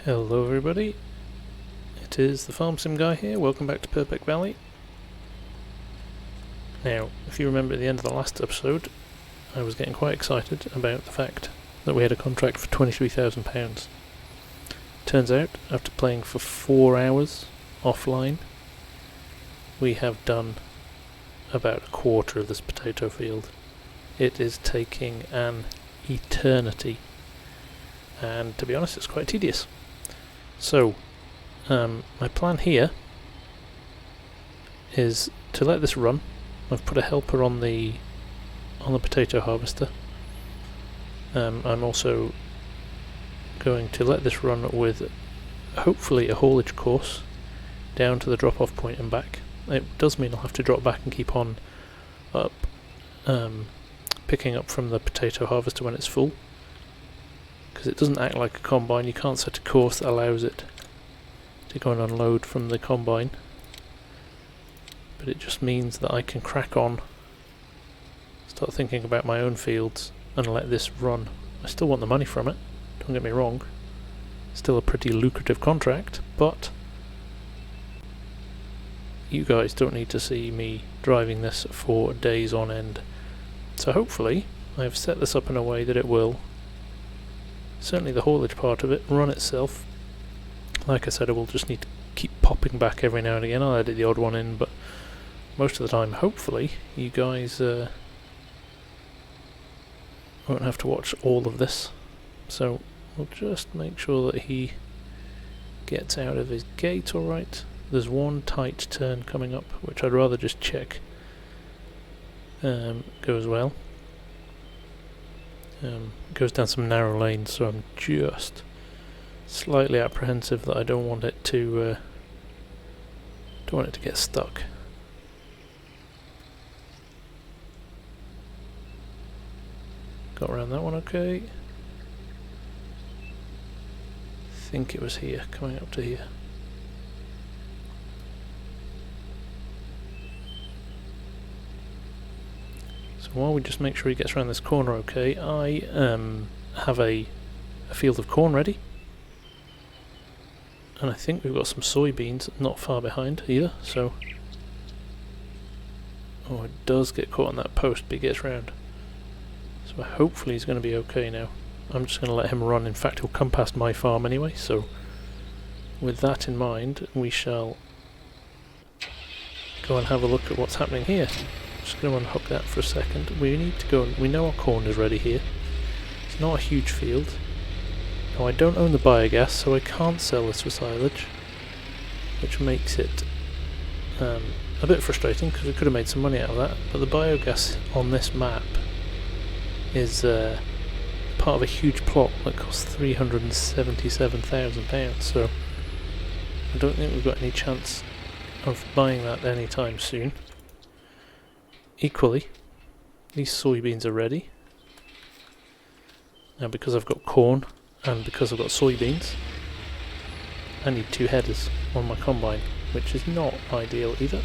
Hello everybody, it is the Farmsim guy here, welcome back to Purbeck Valley. Now, if you remember at the end of the last episode, I was getting quite excited about the fact that we had a contract for £23,000. Turns out, after playing for 4 hours offline, we have done about a quarter of this potato field. It is taking an eternity, and to be honest, it's quite tedious. So, my plan here is to let this run. I've put a helper on the potato harvester. I'm also going to let this run with hopefully a haulage course down to the drop-off point and back. It does mean I'll have to drop back and keep on up, picking up from the potato harvester when it's full, because it doesn't act like a combine. You can't set a course that allows it to go and unload from the combine, but it just means that I can crack on, start thinking about my own fields and let this run. I still want the money from it, don't get me wrong, still a pretty lucrative contract, but you guys don't need to see me driving this for days on end. So hopefully I've set this up in a way that it will, certainly the haulage part of it, run itself. Like I said, I will just need to keep popping back every now and again. I'll edit the odd one in, but most of the time, hopefully, you guys won't have to watch all of this. So we'll just make sure that he gets out of his gate alright. There's one tight turn coming up, which I'd rather just check goes well. Goes down some narrow lanes, so I'm just slightly apprehensive that I don't want it to get stuck. Got around that one okay. Think it was here, coming up to here. So while we just make sure he gets around this corner okay, I have a field of corn ready. And I think we've got some soybeans not far behind either, so... Oh, it does get caught on that post, but he gets round. So hopefully he's going to be okay now. I'm just going to let him run. In fact, he'll come past my farm anyway, so... With that in mind, we shall go and have a look at what's happening here. Just going to unhook that for a second. We need to go and... We know our corn is ready here. It's not a huge field. Now I don't own the biogas, so I can't sell this for silage, which makes it a bit frustrating, because we could have made some money out of that. But the biogas on this map is part of a huge plot that costs £377,000, so I don't think we've got any chance of buying that anytime soon. Equally, these soybeans are ready. Now because I've got corn, and because I've got soybeans, I need 2 headers on my combine, which is not ideal either.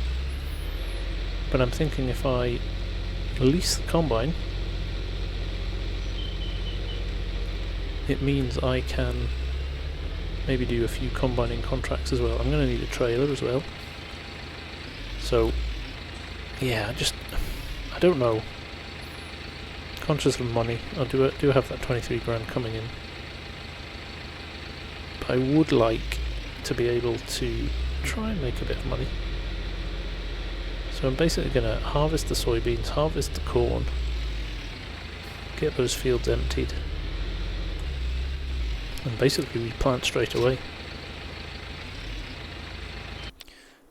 But I'm thinking if I lease the combine, it means I can maybe do a few combining contracts as well. I'm going to need a trailer as well. So, yeah, I don't know. Conscious of money, I do have that 23 grand coming in. I would like to be able to try and make a bit of money. So I'm basically going to harvest the soybeans, harvest the corn, get those fields emptied, and basically replant straight away.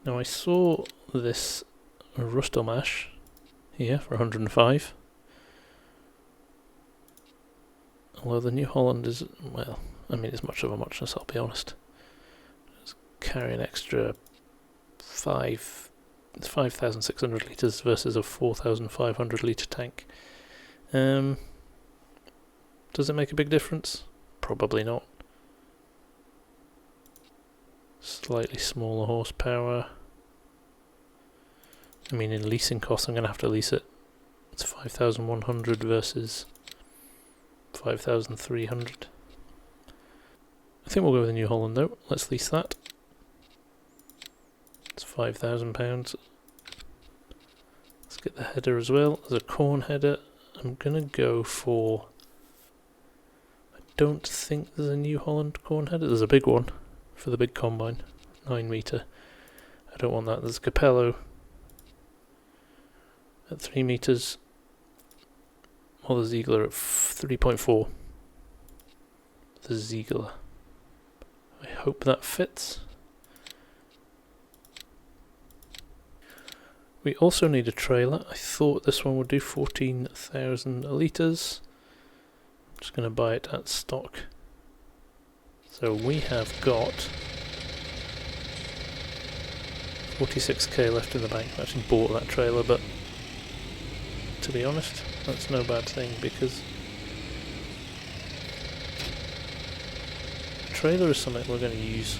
Now I saw this Rustel mash here for 105. Although the New Holland is, well, I mean, it's much of a muchness, I'll be honest. Let's carry an extra 5,600 litres versus a 4,500 litre tank. Does it make a big difference? Probably not. Slightly smaller horsepower. I mean, in leasing costs, I'm going to have to lease it. It's 5,100 versus 5,300. I think we'll go with the New Holland though. Let's lease that. It's £5,000. Let's get the header as well. There's a corn header. I'm gonna go for... I don't think there's a New Holland corn header. There's a big one for the big combine, 9 metre. I don't want that. There's a Capello at 3 metres. Or the Ziegler at 3.4. The Ziegler. I hope that fits. We also need a trailer. I thought this one would do 14,000 litres. I'm just going to buy it at stock. So we have got 46k left in the bank. I actually bought that trailer, but to be honest, that's no bad thing because the trailer is something we're going to use.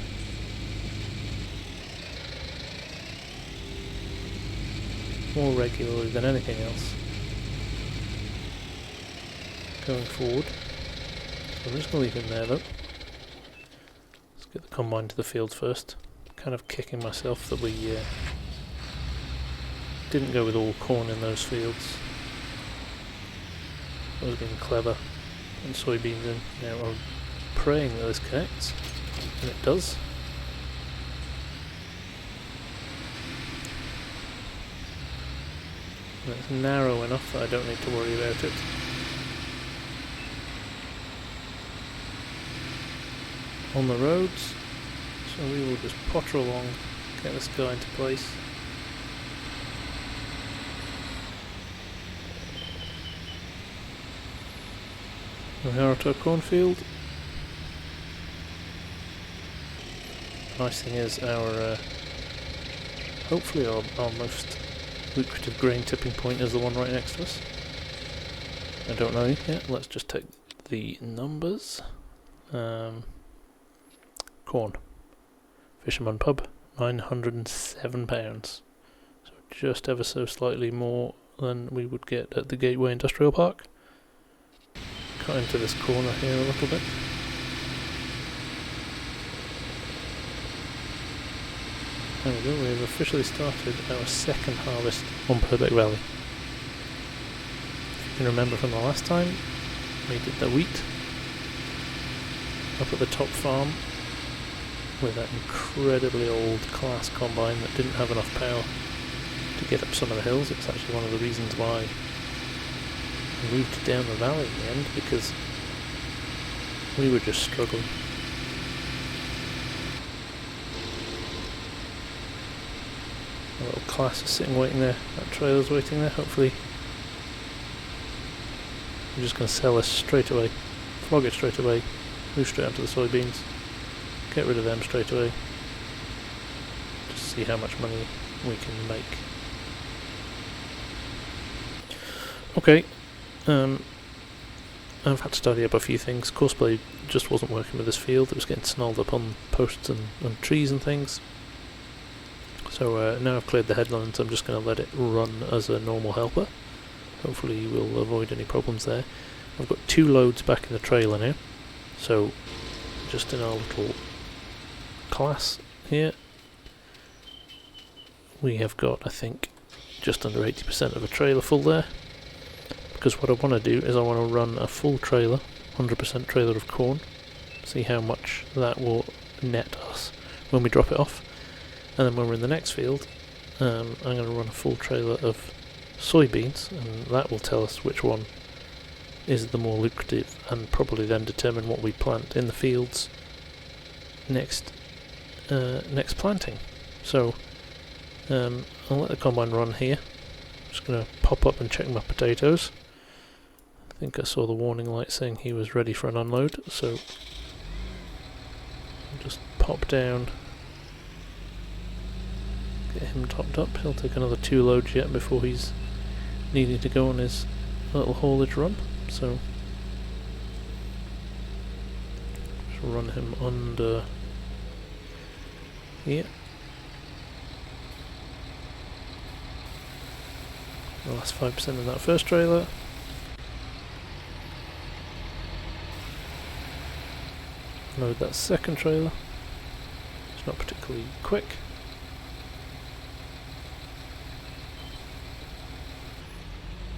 More regularly than anything else going forward. So I'm just going to leave him there though. Let's get the combine to the field first. Kind of kicking myself that we didn't go with all corn in those fields. I was being clever and soybeans in. Now I'm praying that this connects, and it does. And it's narrow enough that I don't need to worry about it. On the roads, so we will just potter along, get this guy into place. We are at our cornfield. Nice thing is our, hopefully our most lucrative grain tipping point is the one right next to us. I don't know yet. Let's just take the numbers. Corn. Fisherman Pub, £907. So just ever so slightly more than we would get at the Gateway Industrial Park. Cut into this corner here a little bit. There we go, we have officially started our second harvest on Purbeck Valley. If you can remember from the last time, we did the wheat up at the top farm with that incredibly old class combine that didn't have enough power to get up some of the hills. It's actually one of the reasons why we moved down the valley in the end, because we were just struggling. A little class is sitting waiting there, that trailer's waiting there. Hopefully I'm just going to sell this straight away, flog it straight away, move straight onto the soybeans, get rid of them straight away, just see how much money we can make. Okay, I've had to tidy up a few things. Courseplay just wasn't working with this field, it was getting snarled up on posts and trees and things. So now I've cleared the headlands, I'm just going to let it run as a normal helper. Hopefully we'll avoid any problems there. I've got 2 loads back in the trailer now, so just in our little class here we have got, I think, just under 80% of a trailer full there, because what I want to do is I want to run a full trailer, 100% trailer of corn, see how much that will net us when we drop it off. And then when we're in the next field, I'm going to run a full trailer of soybeans, and that will tell us which one is the more lucrative, and probably then determine what we plant in the fields next planting. So I'll let the combine run here. I'm just going to pop up and check my potatoes. I think I saw the warning light saying he was ready for an unload, so I'll just pop down. Get him topped up. He'll take another 2 loads yet before he's needing to go on his little haulage run, so just run him under here. The last 5% of that first trailer. Load that second trailer. It's not particularly quick.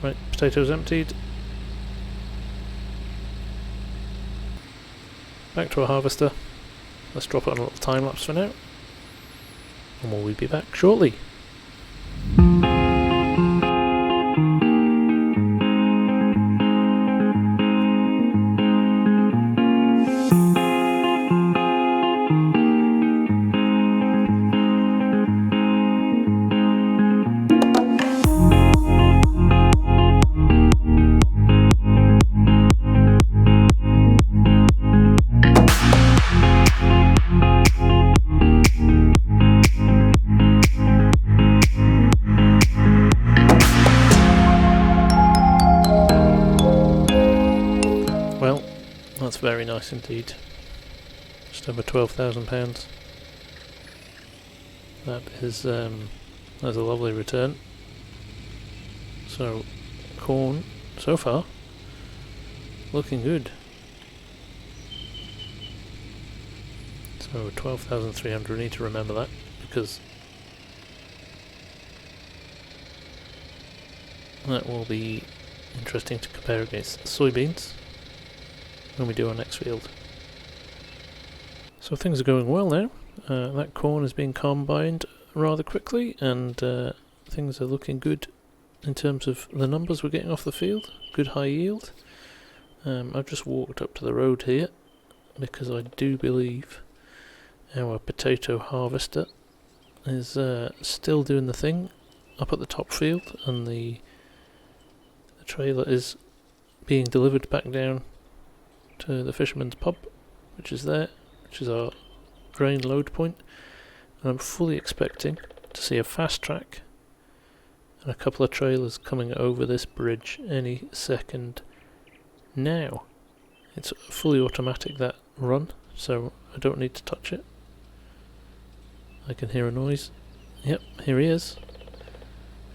Right, potatoes emptied. Back to our harvester. Let's drop it on a little time lapse for now, and we'll be back shortly. Well, that's very nice indeed. Just over £12,000. That is that's a lovely return. So, corn so far looking good. So 12,300. We need to remember that, because that will be interesting to compare against soybeans when we do our next field. So things are going well now. That corn is being combined rather quickly, and things are looking good in terms of the numbers we're getting off the field. Good high yield. I've just walked up to the road here because I do believe our potato harvester is still doing the thing up at the top field, and the trailer is being delivered back down to the fisherman's pub, which is there, which is our grain load point. And I'm fully expecting to see a fast track and a couple of trailers coming over this bridge any second now. It's fully automatic, that run, so I don't need to touch it. I can hear a noise. Yep, here he is.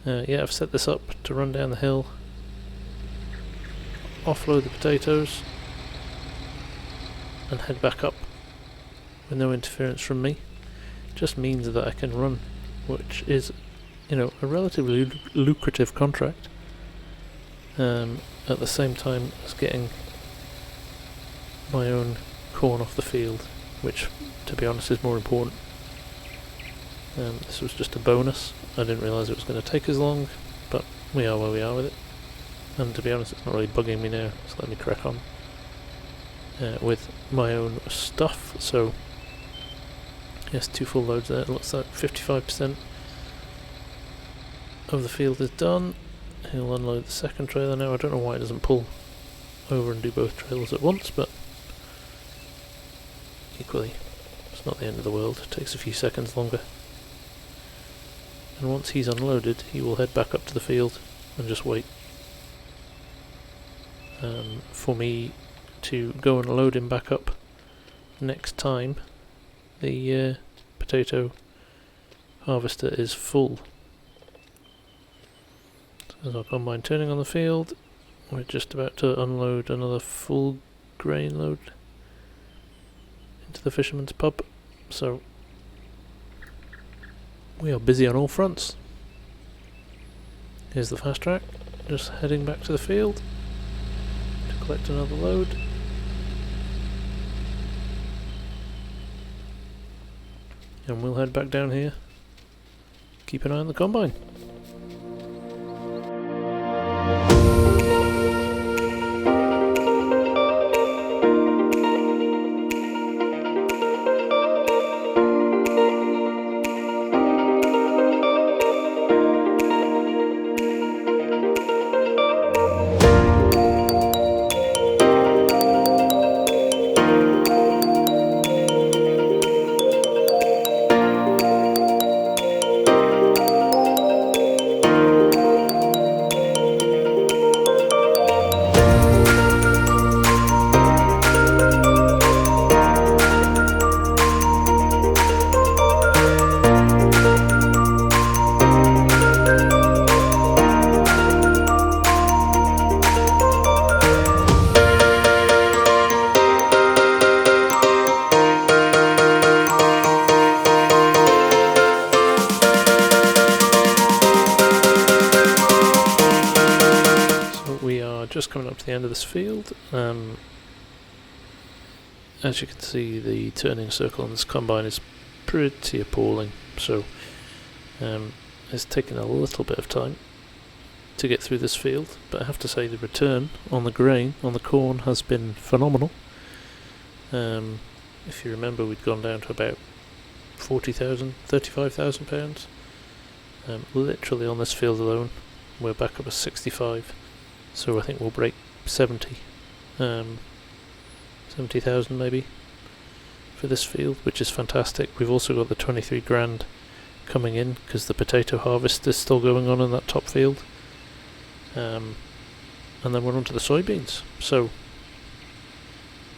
Yeah, I've set this up to run down the hill, offload the potatoes, and head back up with no interference from me. Just means that I can run, which is, you know, a relatively lucrative contract, at the same time as getting my own corn off the field, which, to be honest, is more important. This was just a bonus. I didn't realise it was going to take as long, but we are where we are with it. And to be honest, it's not really bugging me now, so let me crack on with my own stuff. So yes, 2 full loads there. It looks like 55% of the field is done. He'll unload the second trailer now. I don't know why it doesn't pull over and do both trailers at once, but equally, it's not the end of the world. It takes a few seconds longer. And once he's unloaded, he will head back up to the field and just wait for me to go and load him back up next time the potato harvester is full. So there's our combine turning on the field. We're just about to unload another full grain load into the fisherman's pub, so we are busy on all fronts. Here's the fast track, just heading back to the field to collect another load. And we'll head back down here. Keep an eye on the combine. just coming up to the end of this field. As you can see, the turning circle on this combine is pretty appalling, so it's taken a little bit of time to get through this field, but I have to say the return on the grain, on the corn, has been phenomenal. If you remember, we'd gone down to about 40,000, 35,000 pounds. Literally on this field alone, we're back up to 65, so I think we'll break 70,000 maybe for this field, which is fantastic. We've also got the 23 grand coming in because the potato harvest is still going on in that top field, and then we're on to the soybeans. So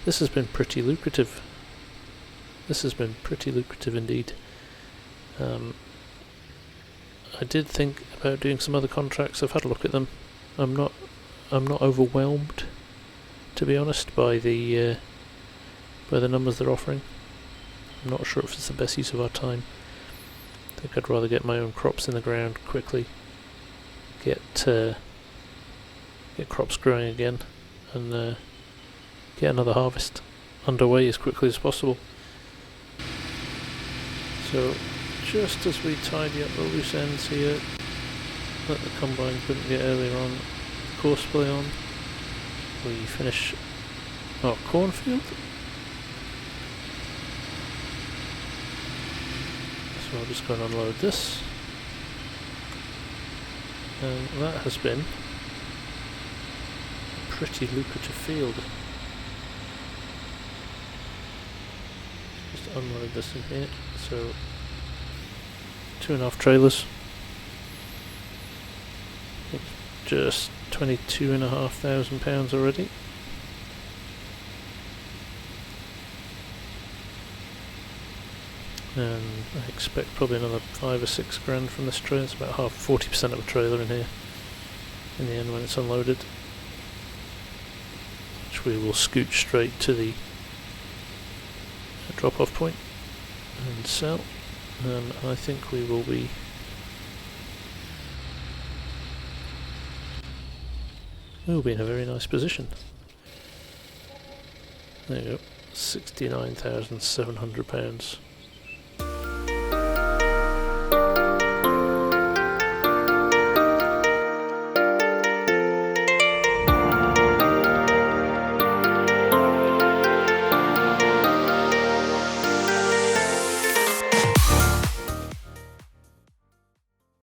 this has been pretty lucrative. This has been pretty lucrative indeed. I did think about doing some other contracts. I've had a look at them. I'm not overwhelmed, to be honest, by the numbers they're offering. I'm not sure if it's the best use of our time. I think I'd rather get my own crops in the ground quickly, get crops growing again, and get another harvest underway as quickly as possible. So just as we tidy up the loose ends here that the combine couldn't get earlier on, course play on, we finish our cornfield. So I'll just go and unload this, and that has been a pretty lucrative field. Just unload this in here. So 2.5 trailers, just 22,500 pounds already. And I expect probably another 5 or 6 grand from this trailer. It's about 40% of a trailer in here in the end when it's unloaded, which we will scoot straight to the drop-off point and sell. And I think we will be in a very nice position. There you go, £69,700.